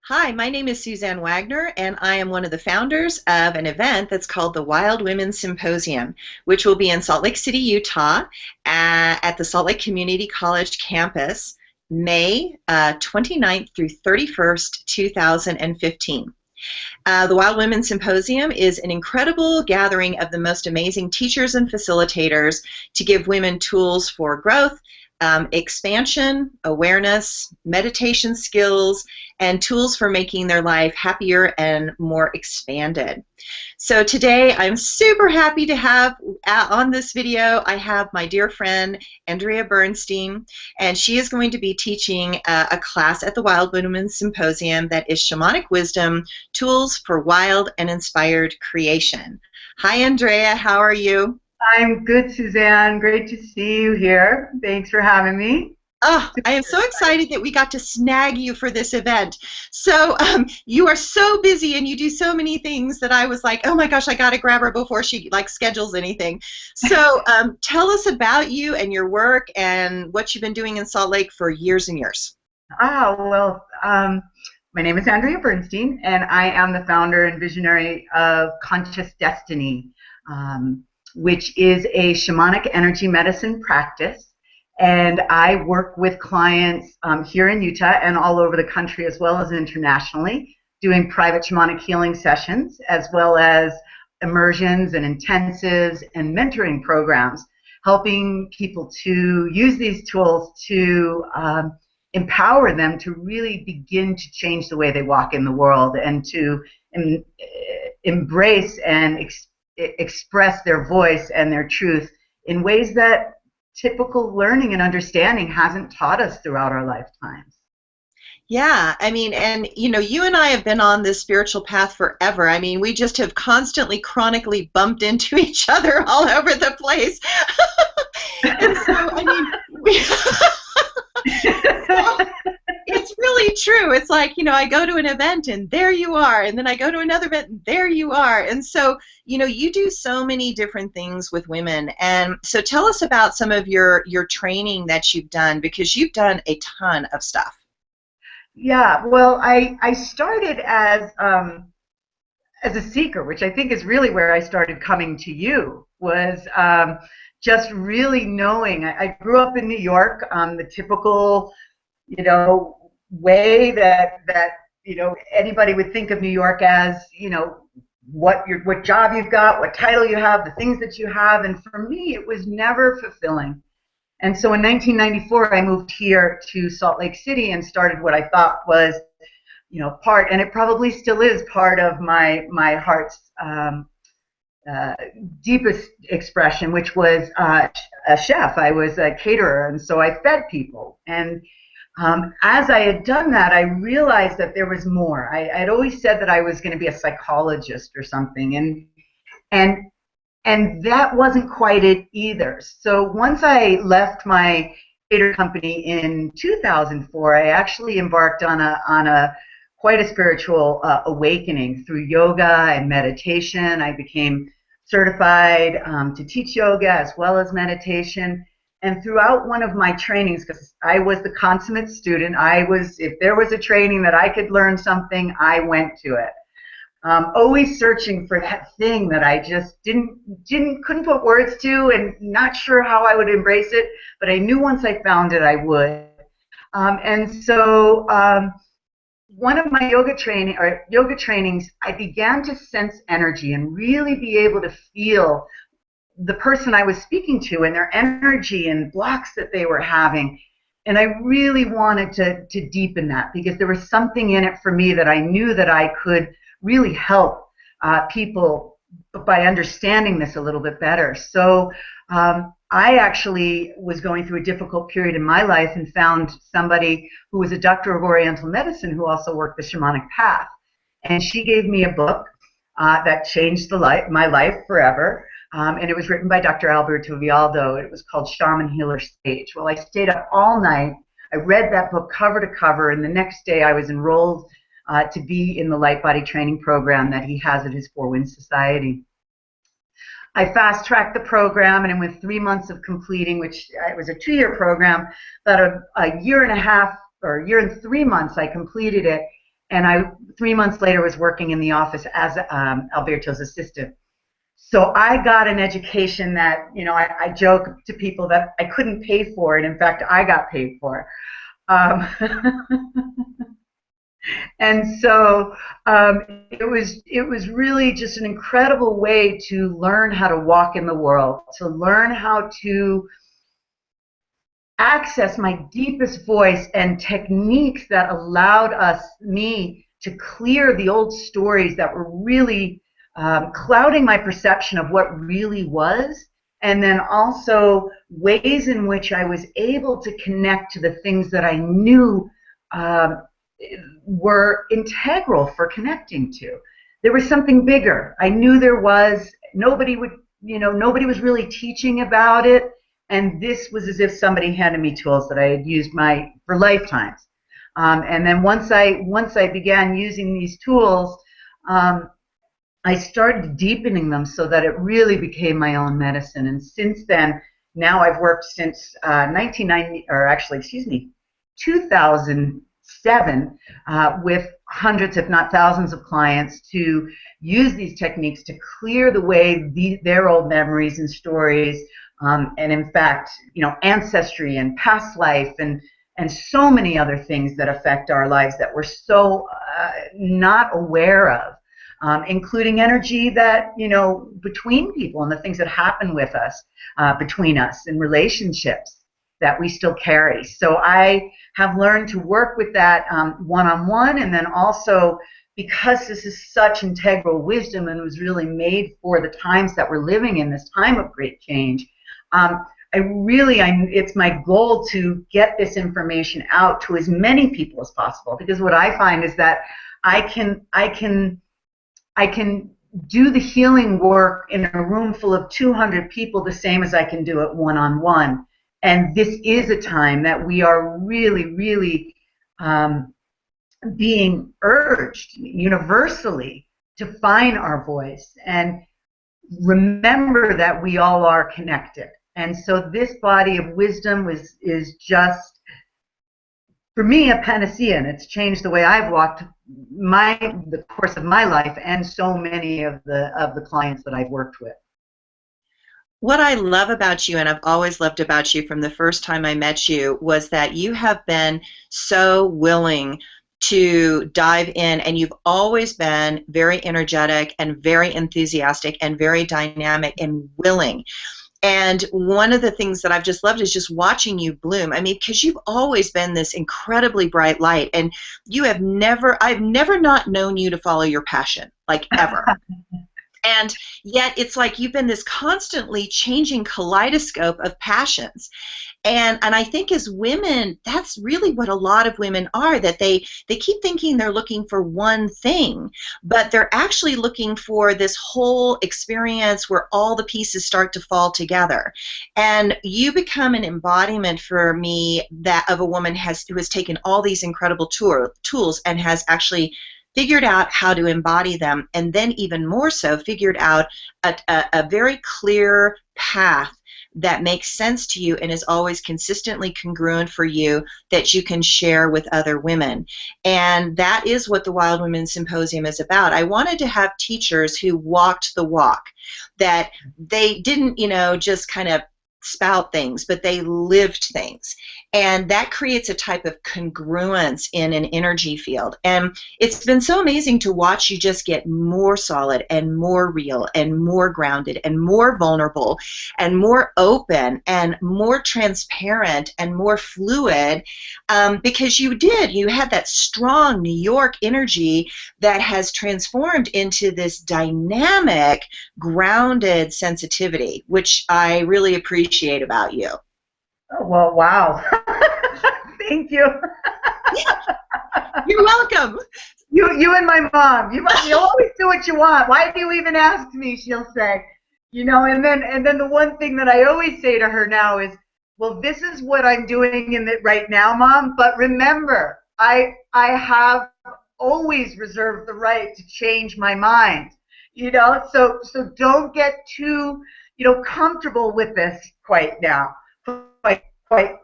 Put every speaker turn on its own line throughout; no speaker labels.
Hi, my name is Suzanne Wagner, and I am one of the founders of an event that's called the Wild Women's Symposium, which will be in Salt Lake City, Utah, at the Salt Lake Community College campus, May 29th through 31st, 2015. The Wild Women's Symposium is an incredible gathering of the most amazing teachers and facilitators to give women tools for growth, expansion, awareness, meditation skills, and tools for making their life happier and more expanded. So today I'm super happy to have on this video, I have my dear friend Andrea Bernstein, and she is going to be teaching a class at the Wild Women's Symposium that is Shamanic Wisdom, Tools for Wild and Inspired Creation. Hi Andrea, how are you?
I'm good, Suzanne. Great to see you here. Thanks for having me.
Oh, I am so excited that we got to snag you for this event. So you are so busy and you do so many things that I was like, oh my gosh, I got to grab her before she schedules anything. So tell us about you and your work and what you've been doing in Salt Lake for years and years.
My name is Andrea Bernstein, and I am the founder and visionary of Conscious Destiny, which is a shamanic energy medicine practice. And I work with clients here in Utah and all over the country as well as internationally, doing private shamanic healing sessions as well as immersions and intensives and mentoring programs, helping people to use these tools to empower them to really begin to change the way they walk in the world and to embrace and express their voice and their truth in ways that typical learning and understanding hasn't taught us throughout our lifetimes.
Yeah, I mean, and you and I have been on this spiritual path forever. I mean, we just have constantly, chronically bumped into each other all over the place. And so, I mean, it's really true. It's like, I go to an event and there you are, and then I go to another event and there you are. And so, you do so many different things with women. And so tell us about some of your training that you've done, because you've done a ton of stuff.
Yeah, well, I started as a seeker, which I think is really where I started coming to you, was just really knowing. I grew up in New York, the typical, way that anybody would think of New York as, what job you've got, what title you have, the things that you have, and for me, it was never fulfilling. And so in 1994, I moved here to Salt Lake City and started what I thought was, part, and it probably still is part of my heart's deepest expression, which was a chef. I was a caterer, and so I fed people. And as I had done that, I realized that there was more. I'd always said that I was going to be a psychologist or something, and that wasn't quite it either. So once I left my cater company in 2004, I actually embarked on a quite a spiritual awakening through yoga and meditation. I became certified to teach yoga as well as meditation. And throughout one of my trainings, because I was the consummate student, if there was a training that I could learn something, I went to it. Always searching for that thing that I just couldn't put words to, and not sure how I would embrace it, but I knew once I found it, I would. And so one of my yoga trainings, I began to sense energy and really be able to feel the person I was speaking to and their energy and blocks that they were having. And I really wanted to deepen that, because there was something in it for me that I knew that I could really help people by understanding this a little bit better. So I actually was going through a difficult period in my life and found somebody who was a doctor of Oriental medicine who also worked the shamanic path. And she gave me a book that changed my life forever. And it was written by Dr. Alberto Vialdo. It was called Shaman Healer Sage. Well, I stayed up all night. I read that book cover to cover, and the next day I was enrolled to be in the Light Body Training Program that he has at his Four Winds Society. I fast-tracked the program, and with 3 months of completing, which it was a 2-year program, about a year and a half or a year and 3 months I completed it. and I 3 months later was working in the office as Alberto's assistant. So I got an education that, I joke to people that I couldn't pay for it. In fact, I got paid for it. And so it was really just an incredible way to learn how to walk in the world, to learn how to access my deepest voice and techniques that allowed me to clear the old stories that were really clouding my perception of what really was, and then also ways in which I was able to connect to the things that I knew were integral for connecting to. There was something bigger. I knew there was. Nobody was really teaching about it, and this was as if somebody handed me tools that I had used for lifetimes. And then once I began using these tools, I started deepening them so that it really became my own medicine. And since then, now I've worked since 2007 with hundreds, if not thousands, of clients to use these techniques to clear the way their old memories and stories, and in fact, ancestry and past life and so many other things that affect our lives that we're so not aware of. Including energy that, between people and the things that happen with us, between us in relationships that we still carry. So I have learned to work with that one-on-one, and then also because this is such integral wisdom and was really made for the times that we're living in, this time of great change, it's my goal to get this information out to as many people as possible, because what I find is that I can do the healing work in a room full of 200 people the same as I can do it one-on-one. And this is a time that we are really, really being urged universally to find our voice and remember that we all are connected. And so this body of wisdom is just, for me, a panacea, and it's changed the way I've walked the course of my life and so many of the clients that I've worked with.
What I love about you, and I've always loved about you from the first time I met you, was that you have been so willing to dive in, and you've always been very energetic and very enthusiastic and very dynamic and willing. And one of the things that I've just loved is just watching you bloom. I mean, because you've always been this incredibly bright light, and I've never not known you to follow your passion, like ever. And yet it's like you've been this constantly changing kaleidoscope of passions. And I think as women, that's really what a lot of women are, that they keep thinking they're looking for one thing, but they're actually looking for this whole experience where all the pieces start to fall together. And you become an embodiment for me of a woman who has taken all these incredible tools and has actually figured out how to embody them, and then even more so figured out a very clear path that makes sense to you and is always consistently congruent for you that you can share with other women. And that is what the Wild Women Symposium is about. I wanted to have teachers who walked the walk, that they didn't, just kind of spout things, but they lived things. And that creates a type of congruence in an energy field. And it's been so amazing to watch you just get more solid and more real and more grounded and more vulnerable and more open and more transparent and more fluid, because you had that strong New York energy that has transformed into this dynamic, grounded sensitivity, which I really appreciate about you.
Oh, well, wow. Thank you.
You're welcome.
You and my mom. You always do what you want. Why do you even ask me? She'll say. And then the one thing that I always say to her now is, well, this is what I'm doing in it right now, Mom. But remember, I have always reserved the right to change my mind. So don't get too comfortable with this quite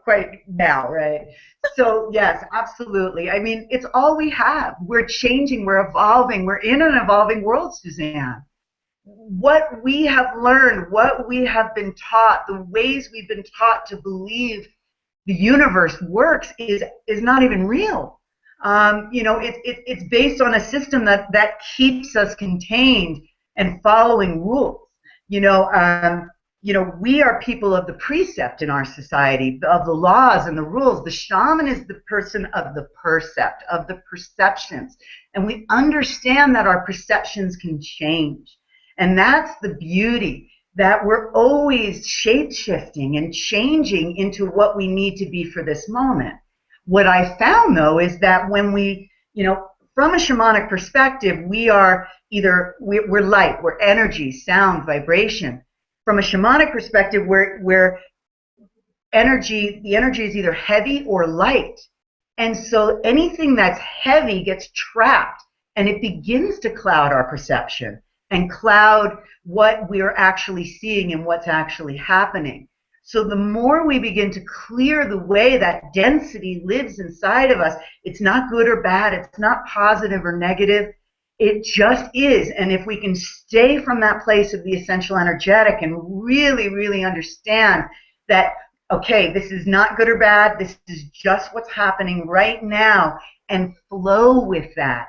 quite now, right? So yes, absolutely. I mean, it's all we have. We're changing, we're evolving, we're in an evolving world, Suzanne. What we have learned, what we have been taught, the ways we've been taught to believe the universe works is not even real. It's based on a system that keeps us contained and following rules. You know, we are people of the precept in our society, of the laws and the rules. The shaman is the person of the percept, of the perceptions. And we understand that our perceptions can change. And that's the beauty, that we're always shape-shifting and changing into what we need to be for this moment. What I found, though, is that when we, from a shamanic perspective, we're light, we're energy, sound, vibration. From a shamanic perspective, the energy is either heavy or light. And so anything that's heavy gets trapped, and it begins to cloud our perception and cloud what we're actually seeing and what's actually happening. So the more we begin to clear the way that density lives inside of us, it's not good or bad, it's not positive or negative, it just is. And if we can stay from that place of the essential energetic and really, really understand that, okay, this is not good or bad, this is just what's happening right now, and flow with that,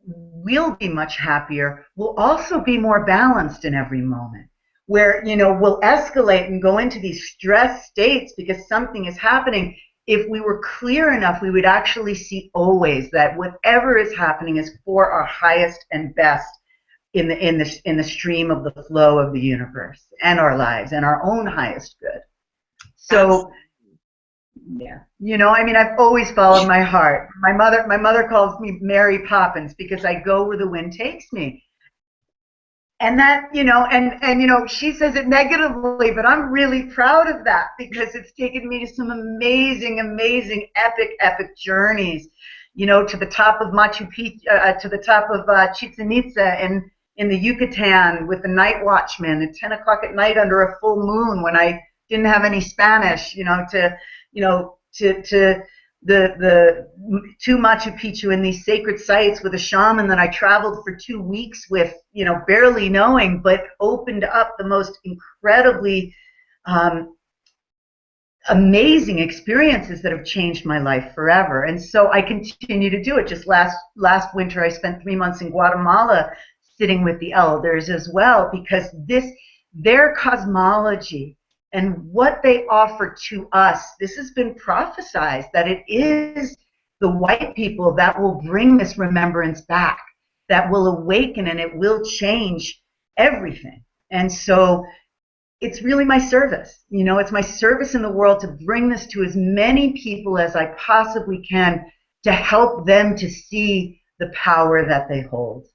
we'll be much happier. We'll also be more balanced in every moment, where, we'll escalate and go into these stress states because something is happening. If we were clear enough, we would actually see always that whatever is happening is for our highest and best in the stream of the flow of the universe and our lives and our own highest good. So, yeah, I've always followed my heart. My mother calls me Mary Poppins because I go where the wind takes me. And that, she says it negatively, but I'm really proud of that because it's taken me to some amazing, amazing, epic journeys, to the top of Machu Picchu, to the top of Chichen Itza in the Yucatan with the night watchman at 10 o'clock at night under a full moon when I didn't have any Spanish, to Machu Picchu and these sacred sites with a shaman that I traveled for 2 weeks with, barely knowing, but opened up the most incredibly amazing experiences that have changed my life forever. And so I continue to do it. Just last winter, I spent 3 months in Guatemala sitting with the elders as well, because their cosmology and what they offer to us, this has been prophesized that it is the white people that will bring this remembrance back, that will awaken, and it will change everything. And so it's really my service. It's my service in the world to bring this to as many people as I possibly can to help them to see the power that they hold.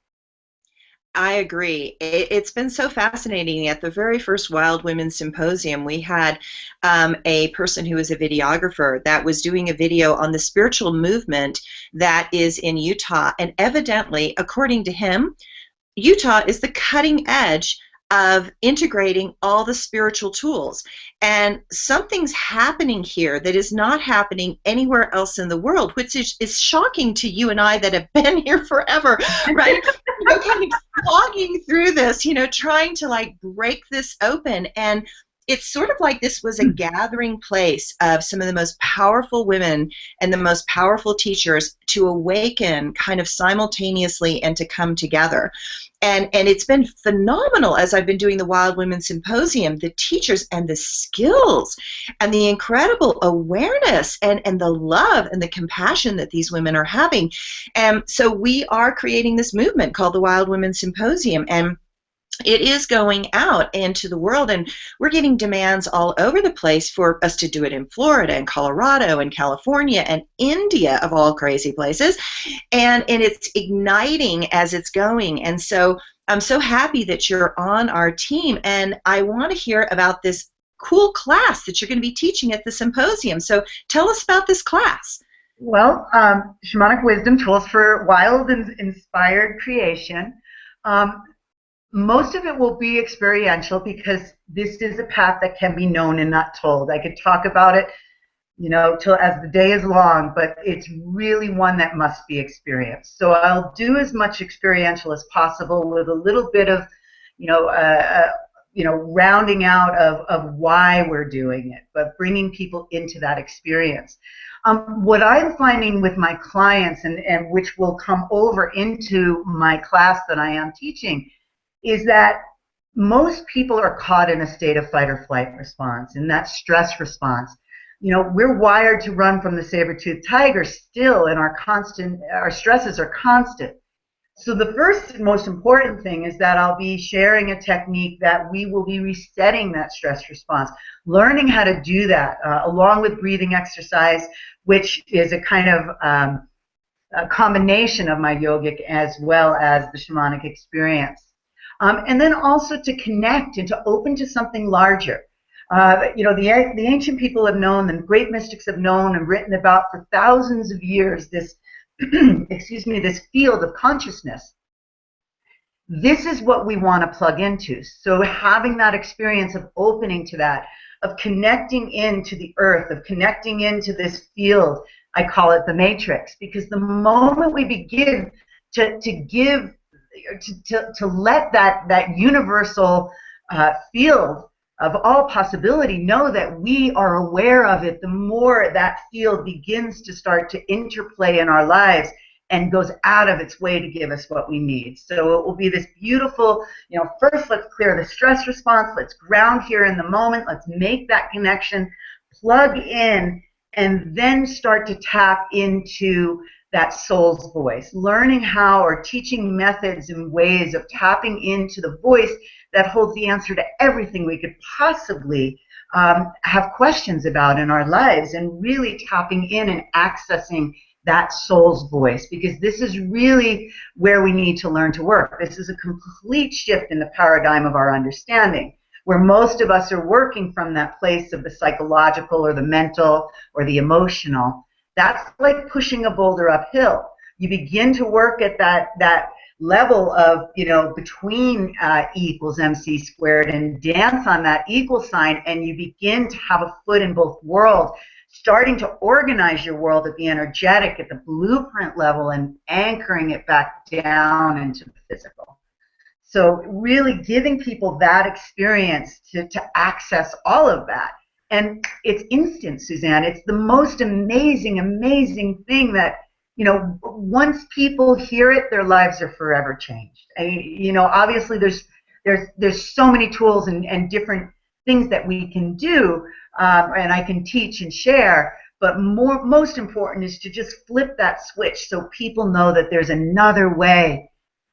I agree. It's been so fascinating. At the very first Wild Women Symposium, we had a person who was a videographer that was doing a video on the spiritual movement that is in Utah. And evidently, according to him, Utah is the cutting edge of integrating all the spiritual tools. And something's happening here that is not happening anywhere else in the world, which is shocking to you and I that have been here forever, right? Kind of slogging through this, trying to break this open. And it's sort of like this was a gathering place of some of the most powerful women and the most powerful teachers to awaken kind of simultaneously and to come together. And it's been phenomenal as I've been doing the Wild Women Symposium, the teachers and the skills and the incredible awareness and the love and the compassion that these women are having. And so we are creating this movement called the Wild Women Symposium, and it is going out into the world, and we're getting demands all over the place for us to do it in Florida and Colorado and California and India, of all crazy places, and it's igniting as it's going. And so I'm so happy that you're on our team, and I want to hear about this cool class that you're going to be teaching at the symposium. So tell us about this class.
Well, Shamanic Wisdom, Tools for Wild and Inspired Creation. Most of it will be experiential because this is a path that can be known and not told. I could talk about it, till as the day is long, but it's really one that must be experienced. So I'll do as much experiential as possible with a little bit of, rounding out of why we're doing it, but bringing people into that experience. What I'm finding with my clients, and which will come over into my class that I am teaching, is that most people are caught in a state of fight or flight response, in that stress response. We're wired to run from the saber-toothed tiger still, and our stresses are constant. So the first most important thing is that I'll be sharing a technique that we will be resetting that stress response, learning how to do that, along with breathing exercise, which is a kind of a combination of my yogic as well as the shamanic experience. And then also to connect and to open to something larger. The ancient people have known, and great mystics have known and written about for thousands of years, this this field of consciousness. This is what we want to plug into. So having that experience of opening to that, of connecting into the earth, of connecting into this field, I call it the matrix, because the moment we begin to let that universal field of all possibility know that we are aware of it, the more that field begins to start to interplay in our lives and goes out of its way to give us what we need. So it will be this beautiful, first let's clear the stress response, let's ground here in the moment, let's make that connection, plug in, and then start to tap into that soul's voice, learning how, or teaching methods and ways of tapping into the voice that holds the answer to everything we could possibly have questions about in our lives, and really tapping in and accessing that soul's voice, because this is really where we need to learn to work. This is a complete shift in the paradigm of our understanding, where most of us are working from that place of the psychological or the mental or the emotional. That's like pushing a boulder uphill. You begin to work at that level of, between E equals MC squared, and dance on that equal sign, and you begin to have a foot in both worlds, starting to organize your world at the energetic, at the blueprint level, and anchoring it back down into the physical. So really giving people that experience to access all of that. And it's instant, Suzanne. It's the most amazing, amazing thing that, once people hear it, their lives are forever changed. Obviously there's so many tools and different things that we can do, and I can teach and share, but most important is to just flip that switch so people know that there's another way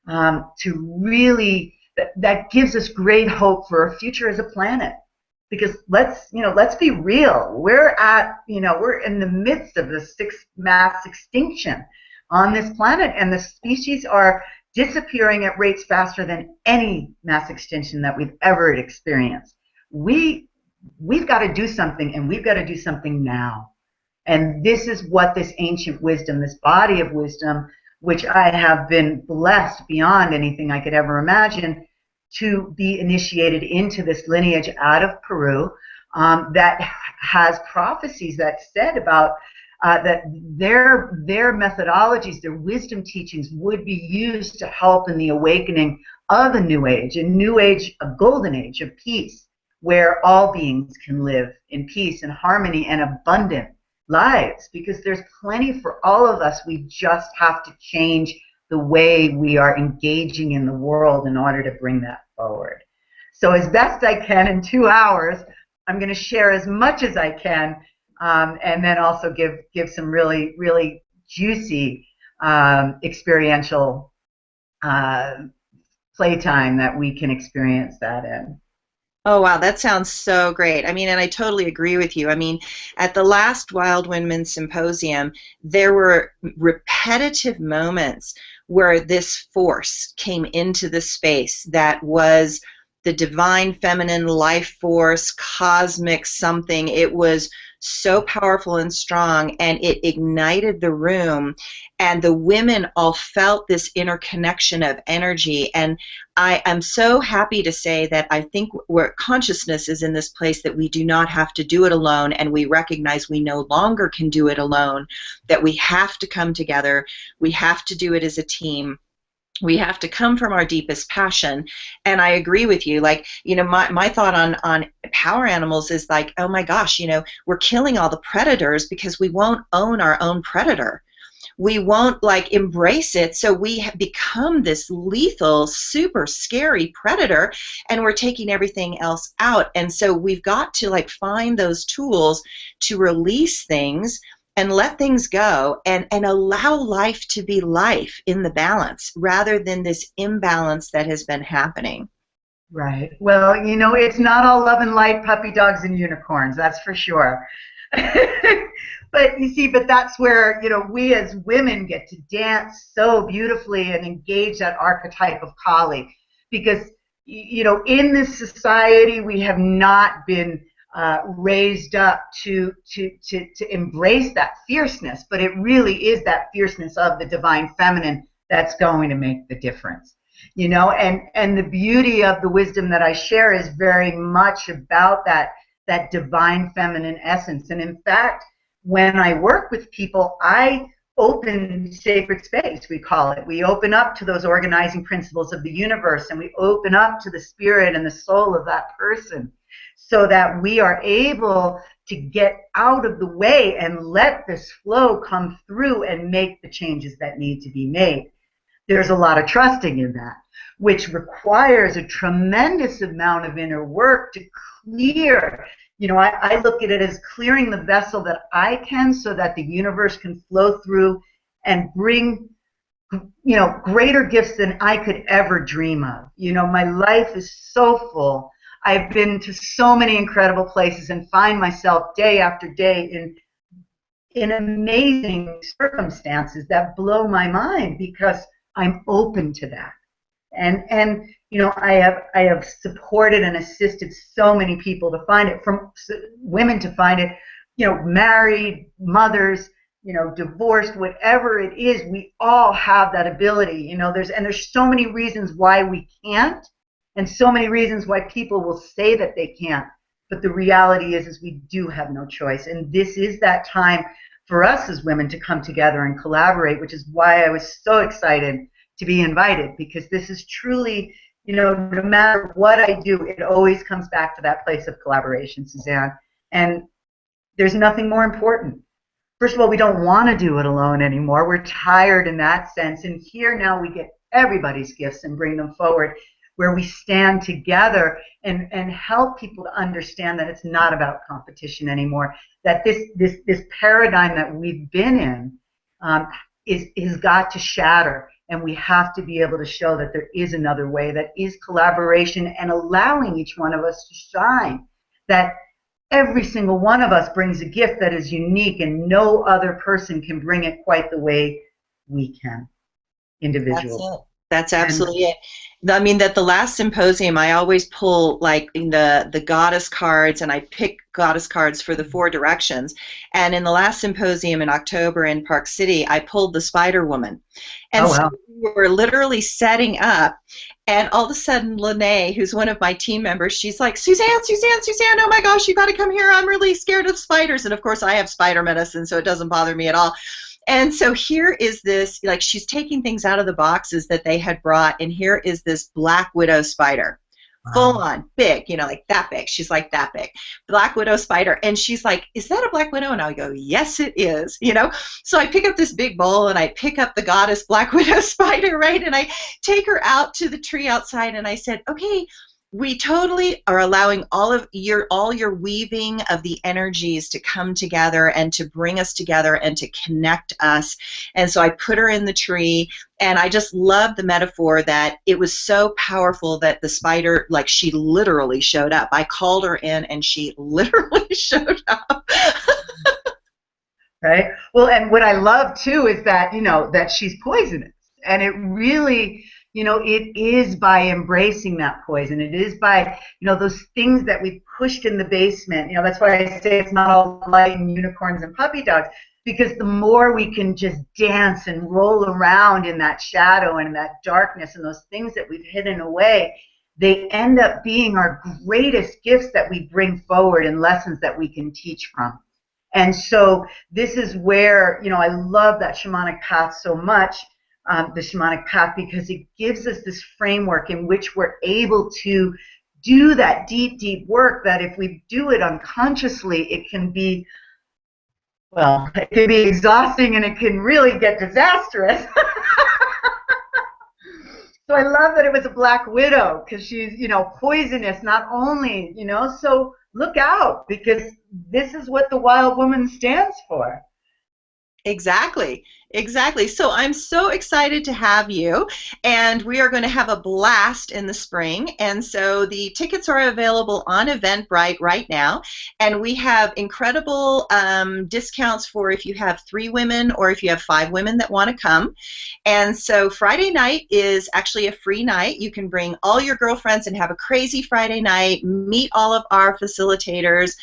to really, that gives us great hope for a future as a planet. Because let's be real. We're in the midst of the sixth mass extinction on this planet, and the species are disappearing at rates faster than any mass extinction that we've ever experienced. We've got to do something, and we've got to do something now. And this is what this ancient wisdom, this body of wisdom, which I have been blessed beyond anything I could ever imagine, to be initiated into this lineage out of Peru, that has prophecies that said about that their methodologies, their wisdom teachings would be used to help in the awakening of a new age, a golden age of peace, where all beings can live in peace and harmony and abundant lives, because there's plenty for all of us. We just have to change the way we are engaging in the world in order to bring that forward. So as best I can in 2 hours, I'm going to share as much as I can, and then also give some really, really juicy experiential playtime that we can experience that in.
Oh, wow, that sounds so great. I mean, and I totally agree with you. I mean, at the last Wild Women Symposium, there were repetitive moments where this force came into the space that was the divine feminine life force, cosmic something. It was so powerful and strong, and it ignited the room, and the women all felt this interconnection of energy. And I am so happy to say that I think where consciousness is in this place that we do not have to do it alone, and we recognize we no longer can do it alone, that we have to come together, we have to do it as a team. We have to come from our deepest passion. And I agree with you. Like, my thought on power animals is like, oh my gosh, we're killing all the predators because we won't own our own predator. We won't like embrace it, so we become this lethal, super scary predator, and we're taking everything else out. And so we've got to like find those tools to release things and let things go, and allow life to be life in the balance rather than this imbalance that has been happening.
Right. Well, it's not all love and light, puppy dogs and unicorns, that's for sure. But you see, that's where, we as women get to dance so beautifully and engage that archetype of Kali. Because, in this society, we have not been raised up to embrace that fierceness, but it really is that fierceness of the divine feminine that's going to make the difference. And the beauty of the wisdom that I share is very much about that divine feminine essence. And in fact, when I work with people, I open sacred space, we call it. We open up to those organizing principles of the universe, and we open up to the spirit and the soul of that person, so that we are able to get out of the way and let this flow come through and make the changes that need to be made. There's a lot of trusting in that, which requires a tremendous amount of inner work to clear. I look at it as clearing the vessel that I can, so that the universe can flow through and bring, greater gifts than I could ever dream of. My life is so full. I've been to so many incredible places and find myself day after day in amazing circumstances that blow my mind because I'm open to that. And I have supported and assisted so many people to find it, from women to find it, married, mothers, divorced, whatever it is. We all have that ability. There's so many reasons why we can't, and so many reasons why people will say that they can't. But the reality is we do have no choice. And this is that time for us as women to come together and collaborate, which is why I was so excited to be invited, because this is truly, no matter what I do, it always comes back to that place of collaboration, Suzanne. And there's nothing more important. First of all, we don't want to do it alone anymore. We're tired in that sense. And here now we get everybody's gifts and bring them forward, where we stand together and help people to understand that it's not about competition anymore, that this paradigm that we've been in is got to shatter. And we have to be able to show that there is another way, that is collaboration and allowing each one of us to shine, that every single one of us brings a gift that is unique and no other person can bring it quite the way we can individually.
That's absolutely it. I mean, that the last symposium, I always pull like the goddess cards, and I pick goddess cards for the 4 directions. And in the last symposium in October in Park City, I pulled the Spider Woman. And so we were literally setting up, and all of a sudden, Lene, who's one of my team members, she's like, Suzanne, oh my gosh, you got to come here. I'm really scared of spiders. And of course, I have spider medicine, so it doesn't bother me at all. And so here is this, like, she's taking things out of the boxes that they had brought, and here is this black widow spider. Wow. Full on, big, like that big. She's like that big. Black widow spider. And she's like, is that a black widow? And I go, yes, it is, So I pick up this big bowl, and I pick up the goddess black widow spider, right? And I take her out to the tree outside, and I said, okay, we totally are allowing all your weaving of the energies to come together and to bring us together and to connect us. And so I put her in the tree, and I just love the metaphor that it was so powerful that the spider, like, she literally showed up. I called her in, and she literally showed up.
Right. Well, and what I love too is that, that she's poisonous, and it really, it is by embracing that poison. It is by, those things that we pushed in the basement. That's why I say it's not all light and unicorns and puppy dogs, because the more we can just dance and roll around in that shadow and that darkness and those things that we've hidden away, they end up being our greatest gifts that we bring forward and lessons that we can teach from. And so this is where, I love that shamanic path so much, the shamanic path, because it gives us this framework in which we're able to do that deep, deep work that if we do it unconsciously, it can be exhausting and it can really get disastrous. So I love that it was a black widow, because she's, poisonous, not only, so look out, because this is what the wild woman stands for.
Exactly. So I'm so excited to have you, and we are going to have a blast in the spring. And so the tickets are available on Eventbrite right now, and we have incredible discounts for if you have 3 women or if you have 5 women that want to come. And so Friday night is actually a free night. You can bring all your girlfriends and have a crazy Friday night, meet all of our facilitators.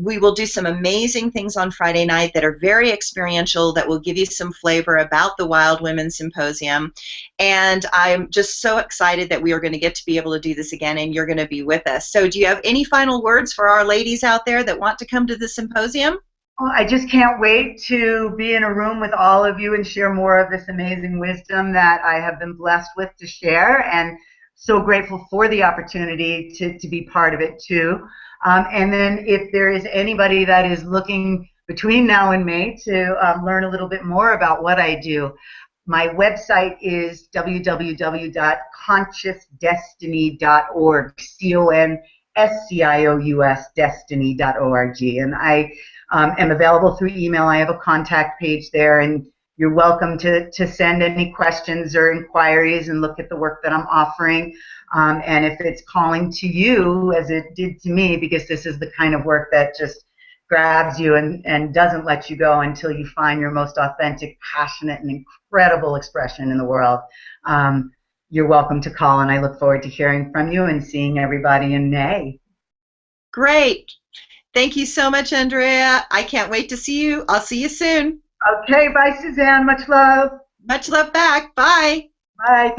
We will do some amazing things on Friday night that are very experiential, that will give you some flavor about the Wild Women Symposium. And I'm just so excited that we are going to get to be able to do this again, and you're going to be with us. So do you have any final words for our ladies out there that want to come to the symposium?
Well, I just can't wait to be in a room with all of you and share more of this amazing wisdom that I have been blessed with to share, and so grateful for the opportunity to be part of it too. And then if there is anybody that is looking between now and May to learn a little bit more about what I do, my website is www.consciousdestiny.org, CONSCIOUS destiny.org. And I am available through email. I have a contact page there, and you're welcome to send any questions or inquiries and look at the work that I'm offering. And if it's calling to you, as it did to me, because this is the kind of work that just grabs you and doesn't let you go until you find your most authentic, passionate, and incredible expression in the world, you're welcome to call, and I look forward to hearing from you and seeing everybody in May.
Great. Thank you so much, Andrea. I can't wait to see you. I'll see you soon.
Okay, bye, Suzanne. Much love.
Much love back. Bye.
Bye.